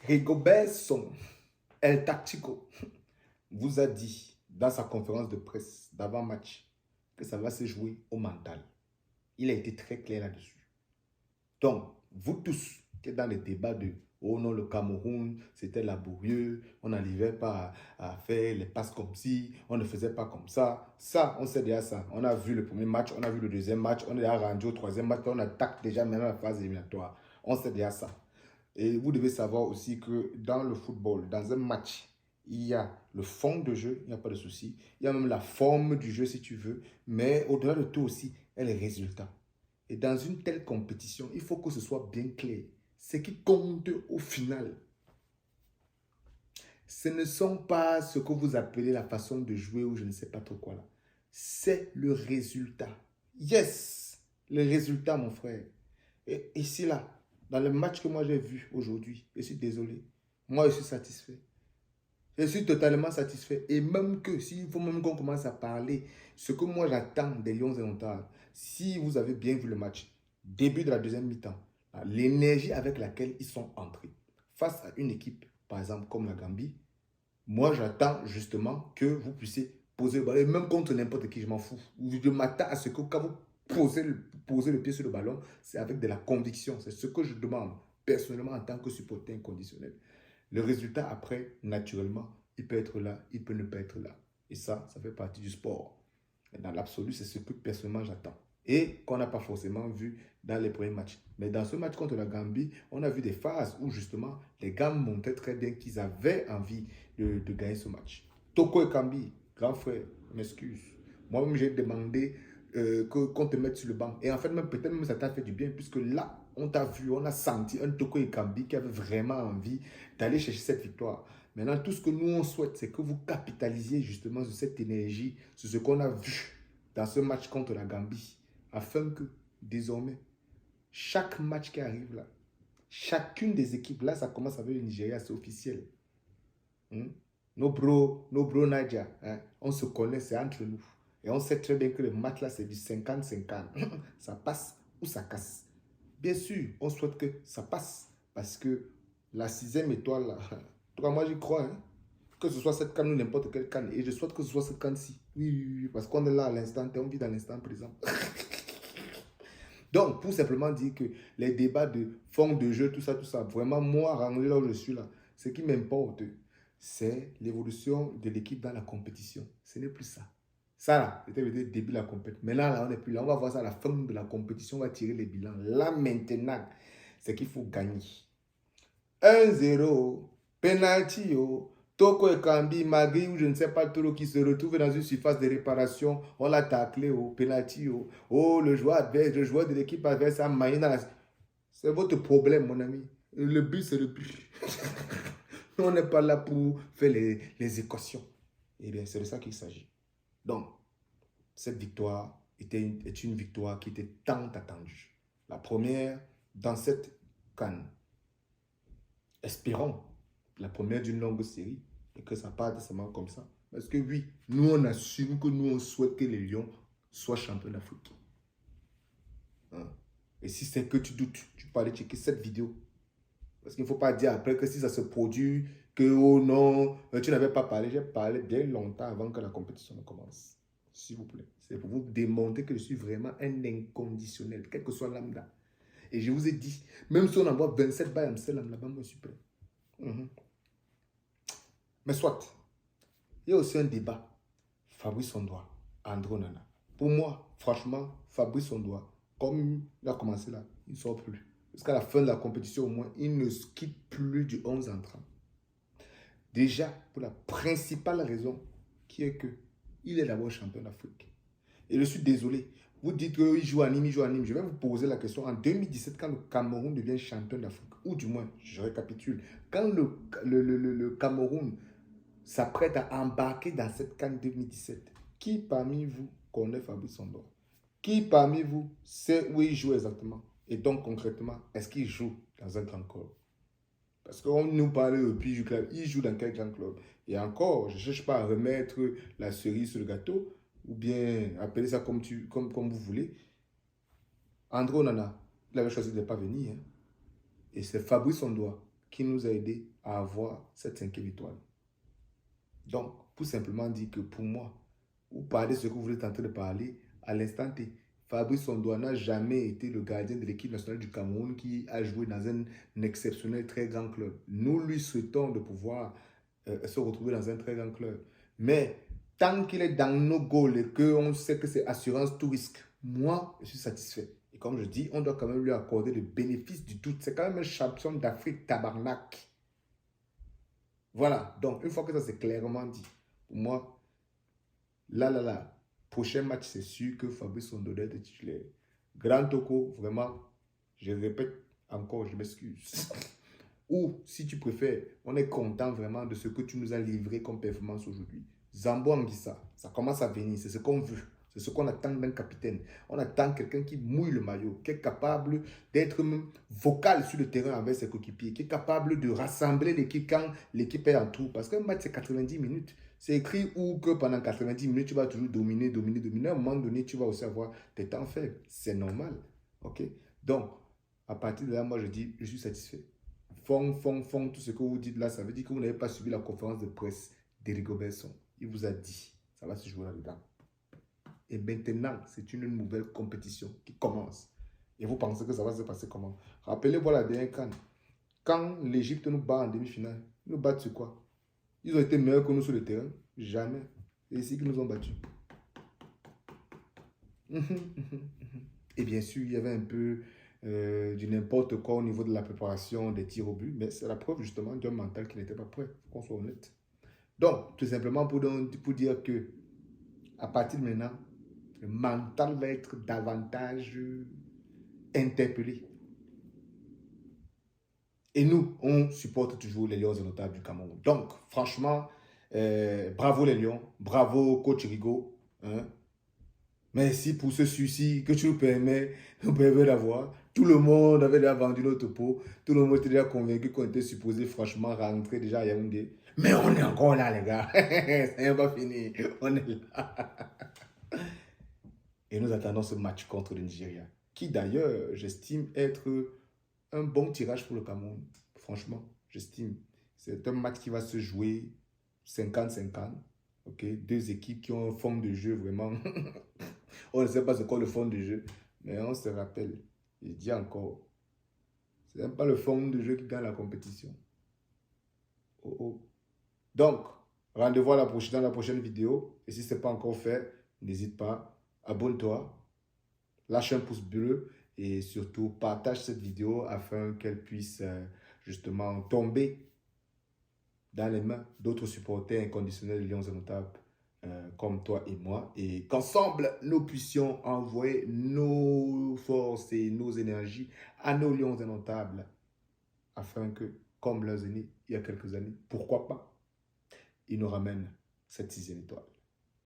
Rigobertson, El Tactico, vous a dit dans sa conférence de presse d'avant-match que ça va se jouer au mental. Il a été très clair là-dessus. Donc, vous tous qui êtes dans les débats de oh non, le Cameroun, c'était laborieux, on n'arrivait pas à faire les passes comme ci, on ne faisait pas comme ça. Ça, on sait déjà ça. On a vu le premier match, on a vu le deuxième match, on est déjà rendu au troisième match, on attaque déjà maintenant la phase éliminatoire. On sait déjà ça. Et vous devez savoir aussi que dans le football, dans un match, il y a le fond de jeu, il n'y a pas de souci. Il y a même la forme du jeu si tu veux. Mais au-delà de tout aussi, il y a les résultats. Et dans une telle compétition, il faut que ce soit bien clair. Ce qui compte au final, ce ne sont pas ce que vous appelez la façon de jouer ou je ne sais pas trop quoi là. C'est le résultat. Yes, le résultat, mon frère. Et ici, là, dans le match que moi j'ai vu aujourd'hui, je suis désolé. Moi, je suis satisfait. Je suis totalement satisfait. Et même que, s'il faut même qu'on commence à parler, ce que moi j'attends des Lions indomptables, si vous avez bien vu le match, début de la deuxième mi-temps, l'énergie avec laquelle ils sont entrés face à une équipe, par exemple, comme la Gambie, moi j'attends justement que vous puissiez poser le ballon, et même contre n'importe qui, je m'en fous. Je m'attends à ce que quand vous posez le pied sur le ballon, c'est avec de la conviction. C'est ce que je demande personnellement en tant que supporter inconditionnel. Le résultat après, naturellement, il peut être là, il peut ne pas être là. Et ça fait partie du sport. Et dans l'absolu, c'est ce que personnellement j'attends. Et qu'on n'a pas forcément vu dans les premiers matchs. Mais dans ce match contre la Gambie, on a vu des phases où justement les gars montraient très bien qu'ils avaient envie de gagner ce match. Toko Ekambi, grand frère, m'excuse. Moi-même, j'ai demandé qu'on te mette sur le banc. Et en fait, même peut-être même ça t'a fait du bien, puisque là, on t'a vu, on a senti un Toko Ekambi qui avait vraiment envie d'aller chercher cette victoire. Maintenant, tout ce que nous, on souhaite, c'est que vous capitalisiez justement sur cette énergie, sur ce qu'on a vu dans ce match contre la Gambie, afin que, désormais, chaque match qui arrive là, chacune des équipes, là, ça commence avec le Nigeria, c'est officiel. Hmm? Nos bros Nadia, hein, on se connaît, c'est entre nous. Et on sait très bien que le match là, c'est du 50-50. Ça passe ou ça casse. Bien sûr, on souhaite que ça passe. Parce que la sixième étoile, là, en tout cas, moi j'y crois. Hein, que ce soit cette canne ou n'importe quelle canne. Et je souhaite que ce soit cette canne-ci. Oui, oui, oui, parce qu'on est là à l'instant T, on vit dans l'instant présent. Donc, pour simplement dire que les débats de fond de jeu, tout ça, vraiment, moi, rangé là où je suis là, ce qui m'importe, c'est l'évolution de l'équipe dans la compétition. Ce n'est plus ça. Ça, là, c'était le début de la compétition. Mais là, on n'est plus là. On va voir ça à la fin de la compétition. On va tirer les bilans. Là, maintenant, c'est qu'il faut gagner. 1-0, penalty, oh. Toko Ekambi, Magui ou je ne sais pas trop qui se retrouve dans une surface de réparation. On l'a taclé au penalty. Oh. Oh, le joueur adverse, le joueur de l'équipe adverse a maillé dans la... C'est votre problème, mon ami. Le but, c'est le but. On n'est pas là pour faire les équations. Eh bien, c'est de ça qu'il s'agit. Donc, cette victoire est une victoire qui était tant attendue. La première dans cette CAN. Espérons la première d'une longue série et que ça parte seulement comme ça. Parce que oui, nous on assume que nous on souhaite que les Lions soient champions d'Afrique. Hein? Et si c'est que tu doutes, tu peux aller checker cette vidéo. Parce qu'il ne faut pas dire après que si ça se produit, que oh non, tu n'avais pas parlé. J'ai parlé bien longtemps avant que la compétition ne commence. S'il vous plaît. C'est pour vous démontrer que je suis vraiment un inconditionnel, quel que soit lambda. Et je vous ai dit, même si on envoie 27 balles à Amsterdam, là-bas, moi je suis prêt. Mais soit, il y a aussi un débat. Fabrice Ondoa, André Onana. Pour moi, franchement, Fabrice Ondoa, comme il a commencé là, il ne sort plus. Jusqu'à la fin de la compétition, au moins, il ne quitte plus du 11 entrant. Déjà, pour la principale raison, qui est que il est d'abord champion d'Afrique. Et je suis désolé. Vous dites qu'il joue à Nîmes, il joue à Nîmes. Je vais vous poser la question. En 2017, quand le Cameroun devient champion d'Afrique, ou du moins, je récapitule, quand le Cameroun s'apprête à embarquer dans cette CAN 2017, qui parmi vous connaît Fabrice Ondoa? Qui parmi vous sait où il joue exactement? Et donc, concrètement, est-ce qu'il joue dans un grand club? Parce qu'on nous parle depuis du club. Il joue dans quel grand club? Et encore, je ne cherche pas à remettre la cerise sur le gâteau, ou bien appeler ça comme vous voulez. André Onana, il avait choisi de ne pas venir. Hein. Et c'est Fabrice Ondoa qui nous a aidés à avoir cette 5e étoile. Donc, pour simplement dire que pour moi, vous parlez ce que vous êtes en train de parler, à l'instant T, Fabrice Ondoa n'a jamais été le gardien de l'équipe nationale du Cameroun qui a joué dans un exceptionnel très grand club. Nous lui souhaitons de pouvoir se retrouver dans un très grand club. Mais tant qu'il est dans nos goals et qu'on sait que c'est assurance tout risque, moi, je suis satisfait. Et comme je dis, on doit quand même lui accorder le bénéfice du doute. C'est quand même un champion d'Afrique tabarnak. Voilà, donc une fois que ça c'est clairement dit, pour moi, là, prochain match, c'est sûr que Fabrice Ondoa est titulaire. Grand Toko, vraiment, je répète encore, je m'excuse. Ou, si tu préfères, on est content vraiment de ce que tu nous as livré comme performance aujourd'hui. Zambo Anguissa, ça commence à venir, c'est ce qu'on veut. C'est ce qu'on attend d'un capitaine. On attend quelqu'un qui mouille le maillot, qui est capable d'être vocal sur le terrain avec ses coéquipiers, qui est capable de rassembler l'équipe quand l'équipe est en trou. Parce qu'un match, c'est 90 minutes. C'est écrit où que pendant 90 minutes, tu vas toujours dominer. À un moment donné, tu vas aussi avoir tes temps faibles. C'est normal. OK? Donc, à partir de là, moi, je dis, je suis satisfait. Tout ce que vous dites là, ça veut dire que vous n'avez pas suivi la conférence de presse d'Éric Robertson. Il vous a dit, ça va se jouer là-dedans. Et maintenant, c'est une nouvelle compétition qui commence. Et vous pensez que ça va se passer comment? Rappelez-vous la dernière CAN. Quand l'Égypte nous bat en demi-finale, ils nous battent sur quoi? Ils ont été meilleurs que nous sur le terrain? Jamais. C'est ici qu'ils nous ont battus. Et bien sûr, il y avait un peu du n'importe quoi au niveau de la préparation des tirs au but, mais c'est la preuve justement d'un mental qui n'était pas prêt, qu'on soit honnête. Donc, tout simplement pour dire que à partir de maintenant, le mental va être davantage interpellé. Et nous, on supporte toujours les Lions indomptables du Cameroun. Donc, franchement, bravo les Lions, bravo coach Rigo. Hein. Merci pour ce souci que tu nous permets d'avoir. Tout le monde avait déjà vendu notre peau. Tout le monde était déjà convaincu qu'on était supposé franchement rentrer déjà à Yaoundé. Mais on est encore là, les gars. Ça n'est pas fini. On est là. Et nous attendons ce match contre le Nigeria, qui d'ailleurs, j'estime être un bon tirage pour le Cameroun. Franchement, j'estime. C'est un match qui va se jouer 50-50. Okay? Deux équipes qui ont une forme de jeu vraiment. On ne sait pas c'est quoi le fond de jeu, mais on se rappelle. Je dis encore, c'est même pas le fond de jeu qui gagne la compétition. Oh, oh. Donc, rendez-vous dans la prochaine vidéo. Et si ce n'est pas encore fait, n'hésite pas, abonne-toi, lâche un pouce bleu et surtout partage cette vidéo afin qu'elle puisse justement tomber dans les mains d'autres supporters inconditionnels Lions indomptables comme toi et moi, et qu'ensemble nous puissions envoyer nos forces et nos énergies à nos Lions indomptables afin que, comme leurs aînés il y a quelques années, pourquoi pas, ils nous ramènent cette 6e étoile.